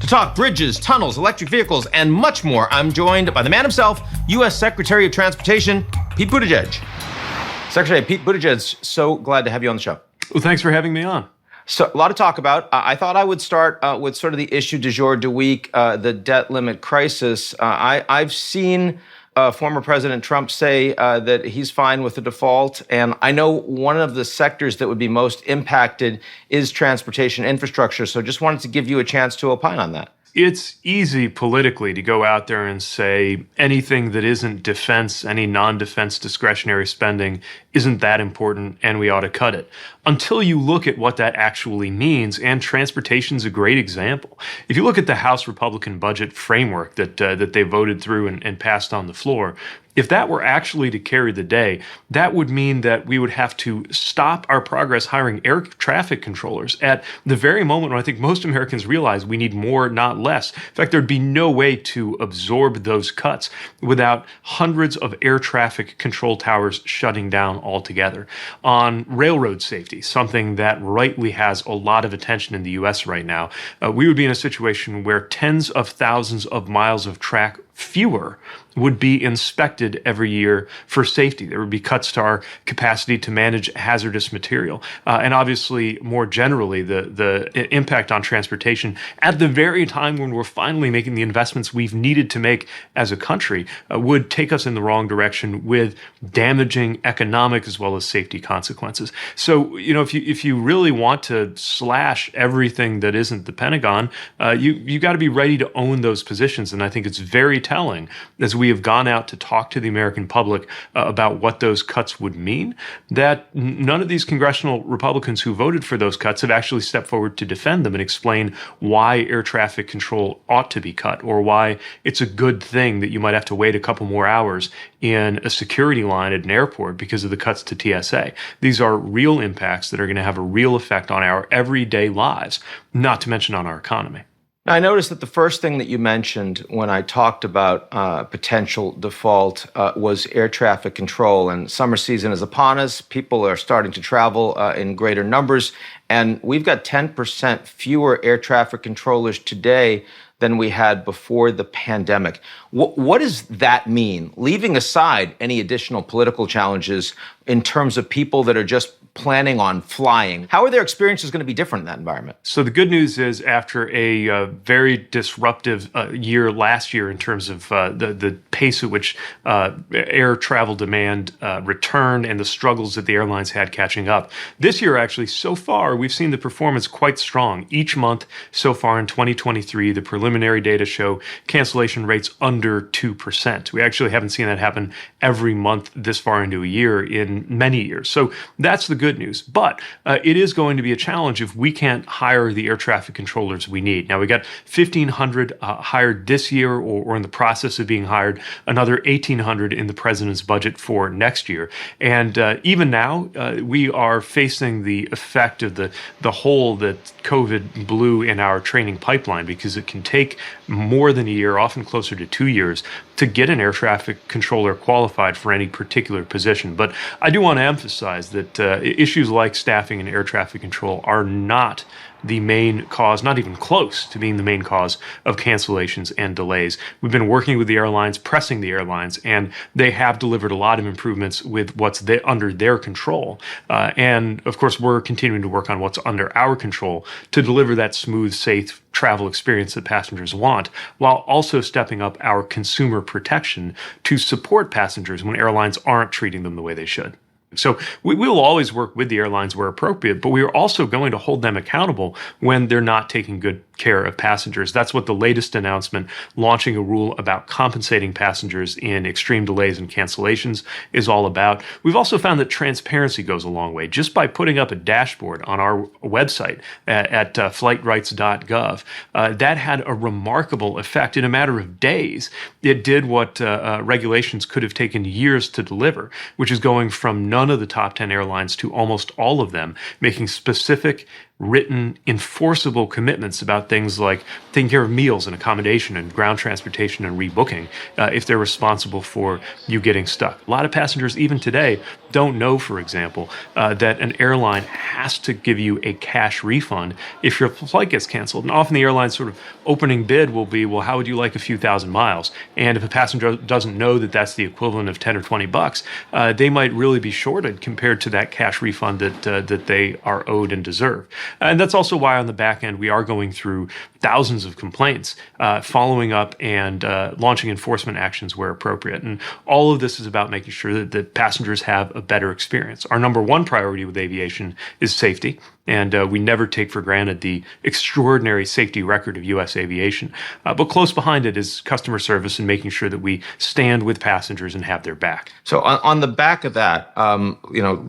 To talk bridges, tunnels, electric vehicles, and much more, I'm joined by the man himself, U.S. Secretary of Transportation, Pete Buttigieg. Secretary Pete Buttigieg, so glad to have you on the show. Well, thanks for having me on. So a lot to talk about. I thought I would start with sort of the issue du jour du week, the debt limit crisis. I've seen former President Trump say that he's fine with the default. And I know one of the sectors that would be most impacted is transportation infrastructure. So just wanted to give you a chance to opine on that. It's easy politically to go out there and say anything that isn't defense, any non-defense discretionary spending isn't that important and we ought to cut it. Until you look at what that actually means, and transportation's a great example. If you look at the House Republican budget framework that they voted through and passed on the floor, if that were actually to carry the day, that would mean that we would have to stop our progress hiring air traffic controllers at the very moment when I think most Americans realize we need more, not less. In fact, there'd be no way to absorb those cuts without hundreds of air traffic control towers shutting down altogether. On railroad safety, something that rightly has a lot of attention in the U.S. right now, we would be in a situation where tens of thousands of miles of track fewer would be inspected every year for safety. There would be cuts to our capacity to manage hazardous material. And obviously, more generally, the impact on transportation at the very time when we're finally making the investments we've needed to make as a country would take us in the wrong direction with damaging economic as well as safety consequences. So, if you really want to slash everything that isn't the Pentagon, you got to be ready to own those positions. And I think it's very telling as we have gone out to talk to the American public about what those cuts would mean, that none of these congressional Republicans who voted for those cuts have actually stepped forward to defend them and explain why air traffic control ought to be cut, or why it's a good thing that you might have to wait a couple more hours in a security line at an airport because of the cuts to TSA. These are real impacts that are going to have a real effect on our everyday lives, not to mention on our economy. I noticed that the first thing that you mentioned when I talked about potential default was air traffic control. And summer season is upon us. People are starting to travel in greater numbers. And we've got 10% fewer air traffic controllers today than we had before the pandemic. What does that mean? Leaving aside any additional political challenges in terms of people that are just planning on flying, how are their experiences going to be different in that environment? So the good news is, after a very disruptive year last year in terms of the pace at which air travel demand returned and the struggles that the airlines had catching up, this year actually, so far, we've seen the performance quite strong. Each month so far in 2023, the preliminary data show cancellation rates under 2%. We actually haven't seen that happen every month this far into a year in many years. So that's the good news. But it is going to be a challenge if we can't hire the air traffic controllers we need. Now, we got 1,500 hired this year or in the process of being hired, another 1,800 in the president's budget for next year. And even now, we are facing the effect of the hole that COVID blew in our training pipeline, because it can take more than a year, often closer to 2 years, to get an air traffic controller qualified for any particular position. But I do want to emphasize that issues like staffing and air traffic control are not the main cause, not even close to being the main cause of cancellations and delays. We've been working with the airlines, pressing the airlines, and they have delivered a lot of improvements with what's under their control. And of course, we're continuing to work on what's under our control to deliver that smooth, safe travel experience that passengers want, while also stepping up our consumer protection to support passengers when airlines aren't treating them the way they should. So we will always work with the airlines where appropriate, but we are also going to hold them accountable when they're not taking good care of passengers. That's what the latest announcement, launching a rule about compensating passengers in extreme delays and cancellations, is all about. We've also found that transparency goes a long way. Just by putting up a dashboard on our website at flightrights.gov, that had a remarkable effect. In a matter of days, it did what regulations could have taken years to deliver, which is going from none of the top 10 airlines to almost all of them, making specific written, enforceable commitments about things like taking care of meals and accommodation and ground transportation and rebooking if they're responsible for you getting stuck. A lot of passengers, even today, don't know, for example, that an airline has to give you a cash refund if your flight gets canceled. And often the airline's sort of opening bid will be, well, how would you like a few thousand miles? And if a passenger doesn't know that that's the equivalent of 10 or 20 bucks, they might really be shorted compared to that cash refund that they are owed and deserve. And that's also why on the back end, we are going through thousands of complaints, following up and launching enforcement actions where appropriate. And all of this is about making sure that passengers have a better experience. Our number one priority with aviation is safety. And we never take for granted the extraordinary safety record of U.S. aviation. But close behind it is customer service and making sure that we stand with passengers and have their back. So on the back of that,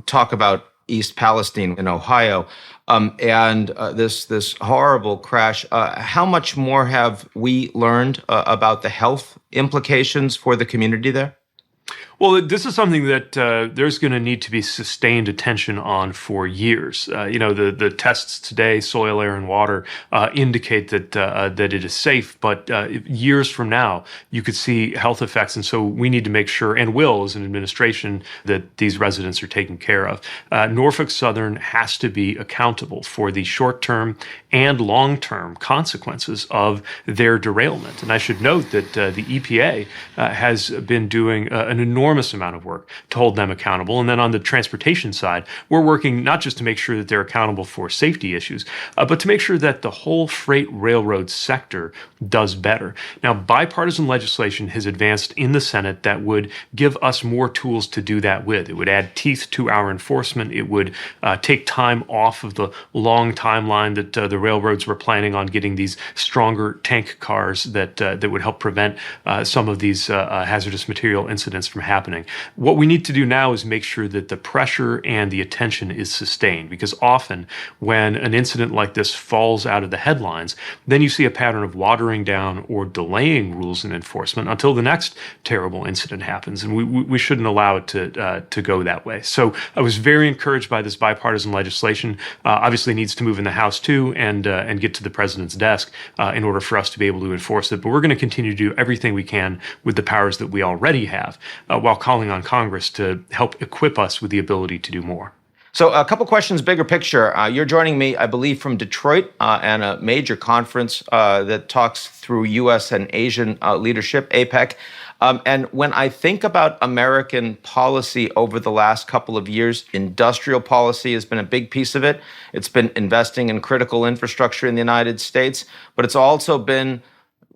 talk about East Palestine in Ohio and this horrible crash. How much more have we learned about the health implications for the community there? Well, this is something that there's going to need to be sustained attention on for years. The tests today, soil, air, and water, indicate that it is safe. But years from now, you could see health effects, and so we need to make sure, and will, as an administration, that these residents are taken care of. Norfolk Southern has to be accountable for the short-term and long-term consequences of their derailment. And I should note that the EPA has been doing an enormous amount of work to hold them accountable. And then on the transportation side, we're working not just to make sure that they're accountable for safety issues, but to make sure that the whole freight railroad sector does better. Now, bipartisan legislation has advanced in the Senate that would give us more tools to do that with. It would add teeth to our enforcement. It would take time off of the long timeline that the railroads were planning on getting these stronger tank cars that would help prevent some of these hazardous material incidents from happening. What we need to do now is make sure that the pressure and the attention is sustained, because often when an incident like this falls out of the headlines, then you see a pattern of watering down or delaying rules and enforcement until the next terrible incident happens, and we shouldn't allow it to go that way. So I was very encouraged by this bipartisan legislation. Obviously needs to move in the House too and get to the president's desk in order for us to be able to enforce it. But we're going to continue to do everything we can with the powers that we already have, while calling on Congress to help equip us with the ability to do more. So a couple questions, bigger picture. You're joining me, I believe, from Detroit and a major conference that talks through U.S. and Asian leadership, APEC. And when I think about American policy over the last couple of years, industrial policy has been a big piece of it. It's been investing in critical infrastructure in the United States, but it's also been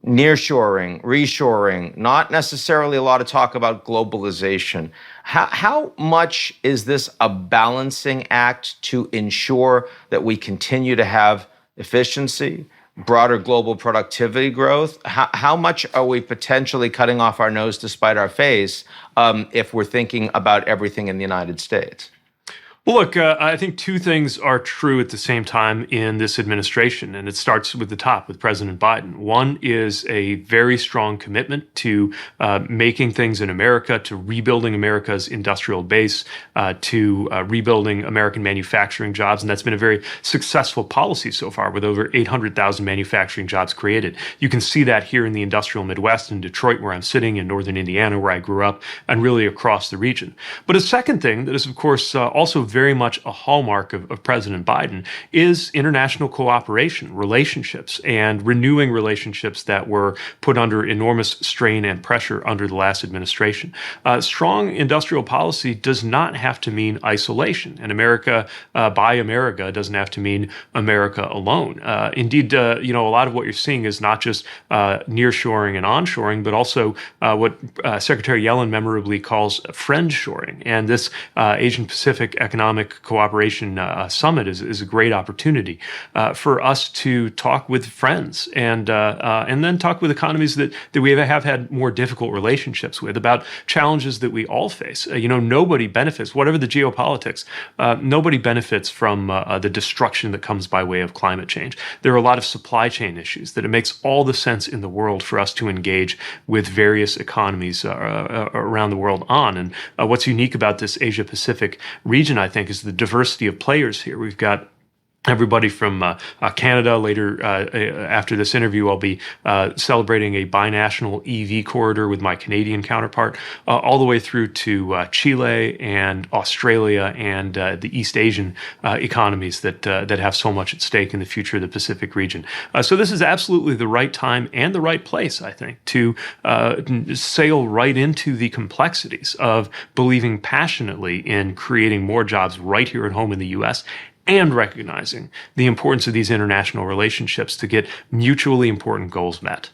nearshoring, reshoring, not necessarily a lot of talk about globalization. How much is this a balancing act to ensure that we continue to have efficiency, broader global productivity growth? How much are we potentially cutting off our nose to spite our face if we're thinking about everything in the United States? Well, look, I think two things are true at the same time in this administration, and it starts with the top, with President Biden. One is a very strong commitment to making things in America, to rebuilding America's industrial base, to rebuilding American manufacturing jobs, and that's been a very successful policy so far, with over 800,000 manufacturing jobs created. You can see that here in the industrial Midwest, in Detroit, where I'm sitting, in northern Indiana, where I grew up, and really across the region. But a second thing that is, of course, also very much a hallmark of President Biden is international cooperation, relationships, and renewing relationships that were put under enormous strain and pressure under the last administration. Strong industrial policy does not have to mean isolation, and America by America doesn't have to mean America alone. Indeed, a lot of what you're seeing is not just nearshoring and onshoring, but also what Secretary Yellen memorably calls friendshoring. And this Asian Pacific Economic Cooperation Summit is a great opportunity for us to talk with friends and then talk with economies that we have had more difficult relationships with, about challenges that we all face. Nobody benefits, whatever the geopolitics, nobody benefits from the destruction that comes by way of climate change. There are a lot of supply chain issues that it makes all the sense in the world for us to engage with various economies around the world on. And what's unique about this Asia Pacific region, I think, is the diversity of players here. We've got everybody from Canada. Later, after this interview, I'll be celebrating a binational EV corridor with my Canadian counterpart, all the way through to Chile and Australia and the East Asian economies that have so much at stake in the future of the Pacific region. So this is absolutely the right time and the right place, I think, to sail right into the complexities of believing passionately in creating more jobs right here at home in the U.S., and recognizing the importance of these international relationships to get mutually important goals met.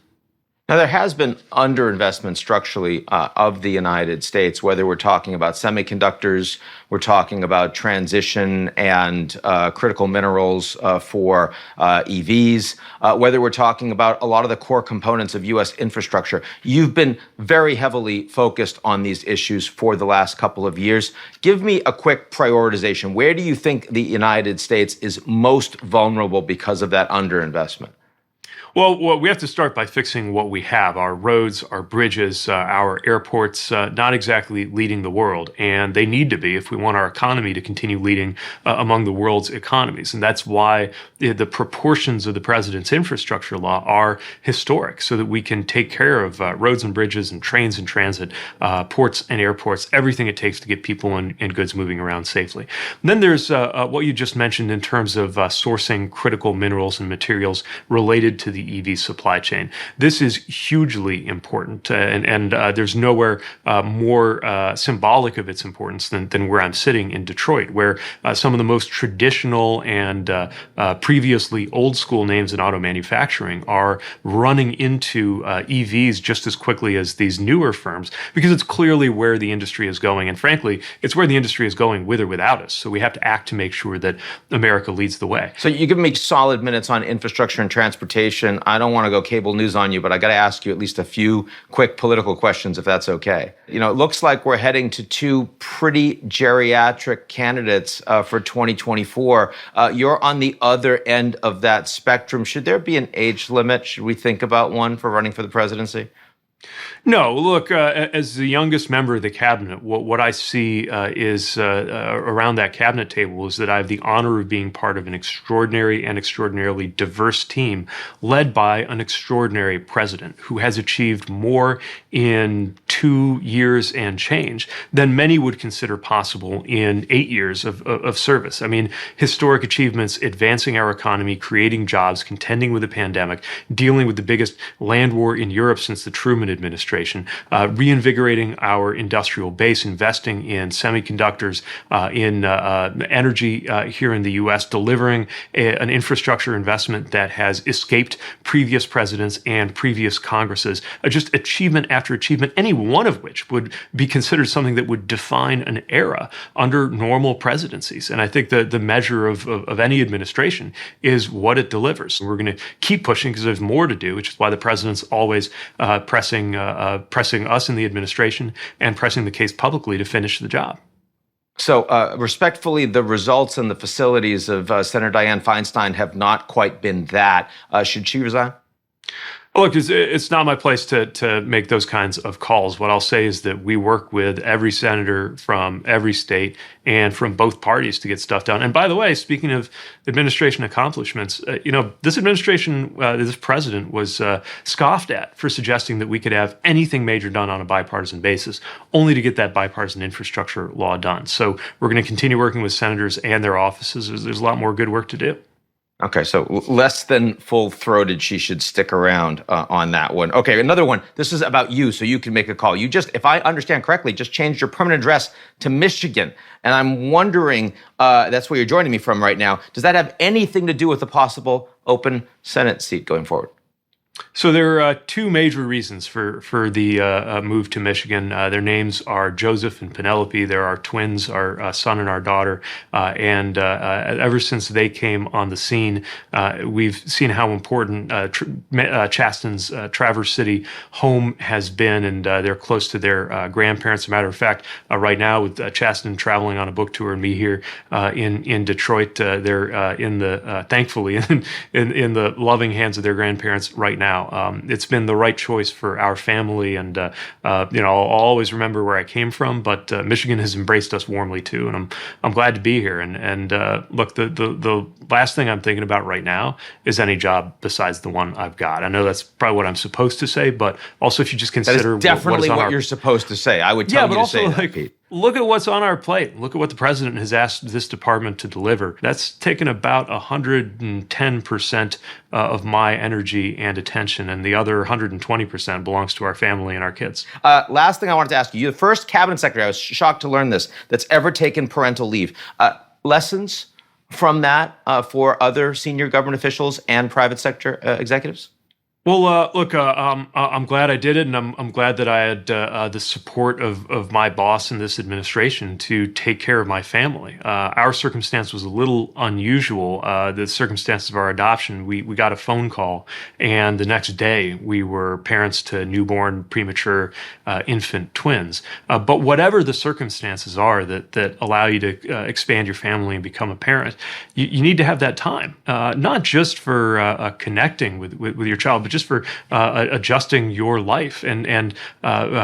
Now, there has been underinvestment structurally of the United States, whether we're talking about semiconductors, we're talking about transition and critical minerals for EVs, whether we're talking about a lot of the core components of U.S. infrastructure. You've been very heavily focused on these issues for the last couple of years. Give me a quick prioritization. Where do you think the United States is most vulnerable because of that underinvestment? Well, we have to start by fixing what we have: our roads, our bridges, our airports, not exactly leading the world. And they need to be if we want our economy to continue leading among the world's economies. And that's why the proportions of the president's infrastructure law are historic, so that we can take care of roads and bridges and trains and transit, ports and airports, everything it takes to get people and goods moving around safely. And then there's what you just mentioned in terms of sourcing critical minerals and materials related to the EV supply chain. This is hugely important, and there's nowhere more symbolic of its importance than where I'm sitting in Detroit, where some of the most traditional and previously old school names in auto manufacturing are running into EVs just as quickly as these newer firms, because it's clearly where the industry is going. And frankly, it's where the industry is going with or without us. So we have to act to make sure that America leads the way. So you give me solid minutes on infrastructure and transportation. I don't want to go cable news on you, but I got to ask you at least a few quick political questions, if that's okay. You know, it looks like we're heading to two pretty geriatric candidates for 2024. You're on the other end of that spectrum. Should there be an age limit? Should we think about one for running for the presidency? No, look, as the youngest member of the cabinet, what I see is around that cabinet table is that I have the honor of being part of an extraordinary and extraordinarily diverse team led by an extraordinary president who has achieved more in 2 years and change than many would consider possible in 8 years of service. I mean, historic achievements, advancing our economy, creating jobs, contending with the pandemic, dealing with the biggest land war in Europe since the Truman administration, reinvigorating our industrial base, investing in semiconductors, in energy here in the U.S., delivering an infrastructure investment that has escaped previous presidents and previous Congresses, just achievement after achievement, any one of which would be considered something that would define an era under normal presidencies. And I think the measure of any administration is what it delivers. We're going to keep pushing because there's more to do, which is why the president's always pressing us in the administration and pressing the case publicly to finish the job. So respectfully, the results and the facilities of Senator Dianne Feinstein have not quite been that. Should she resign? Look, it's not my place to make those kinds of calls. What I'll say is that we work with every senator from every state and from both parties to get stuff done. And by the way, speaking of administration accomplishments, this administration, this president was scoffed at for suggesting that we could have anything major done on a bipartisan basis, only to get that bipartisan infrastructure law done. So we're going to continue working with senators and their offices. There's a lot more good work to do. Okay, so less than full-throated, she should stick around on that one. Okay, another one. This is about you, so you can make a call. You just, if I understand correctly, just changed your permanent address to Michigan. And I'm wondering, that's where you're joining me from right now. Does that have anything to do with the possible open Senate seat going forward? So there are two major reasons for the move to Michigan. Their names are Joseph and Penelope. They're our twins, our son and our daughter. And ever since they came on the scene, we've seen how important Chasten's Traverse City home has been, and they're close to their grandparents. As a matter of fact, right now with Chasten traveling on a book tour and me here in Detroit, they're thankfully in the loving hands of their grandparents right now. now. It's been the right choice for our family, and I'll always remember where I came from. But Michigan has embraced us warmly too, and I'm glad to be here. And look, the last thing I'm thinking about right now is any job besides the one I've got. I know that's probably what I'm supposed to say, but also if you just consider that is definitely what you're supposed to say. I would tell you to say that, Pete. Look at what's on our plate. Look at what the president has asked this department to deliver. That's taken about 110% of my energy and attention, and the other 120% belongs to our family and our kids. Last thing I wanted to ask you, you're the first cabinet secretary, I was shocked to learn this, that's ever taken parental leave. Lessons from that for other senior government officials and private sector executives? Well, look, I'm glad I did it, and I'm glad that I had the support of my boss in this administration to take care of my family. Our circumstance was a little unusual. The circumstances of our adoption, we got a phone call, and the next day we were parents to newborn, premature infant twins. But whatever the circumstances are that allow you to expand your family and become a parent, you need to have that time, not just for connecting with your child, but just for adjusting your life and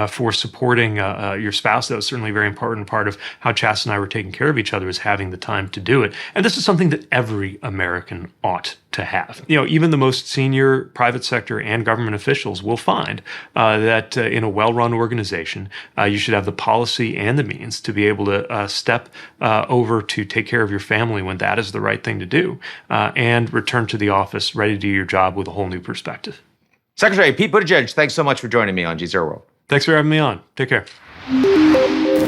for supporting your spouse. That was certainly a very important part of how Chas and I were taking care of each other, is having the time to do it. And this is something that every American ought to have. Even the most senior private sector and government officials will find that in a well-run organization, you should have the policy and the means to be able to step over to take care of your family when that is the right thing to do, and return to the office ready to do your job with a whole new perspective. Secretary Pete Buttigieg, thanks so much for joining me on Gzero World. Thanks for having me on. Take care.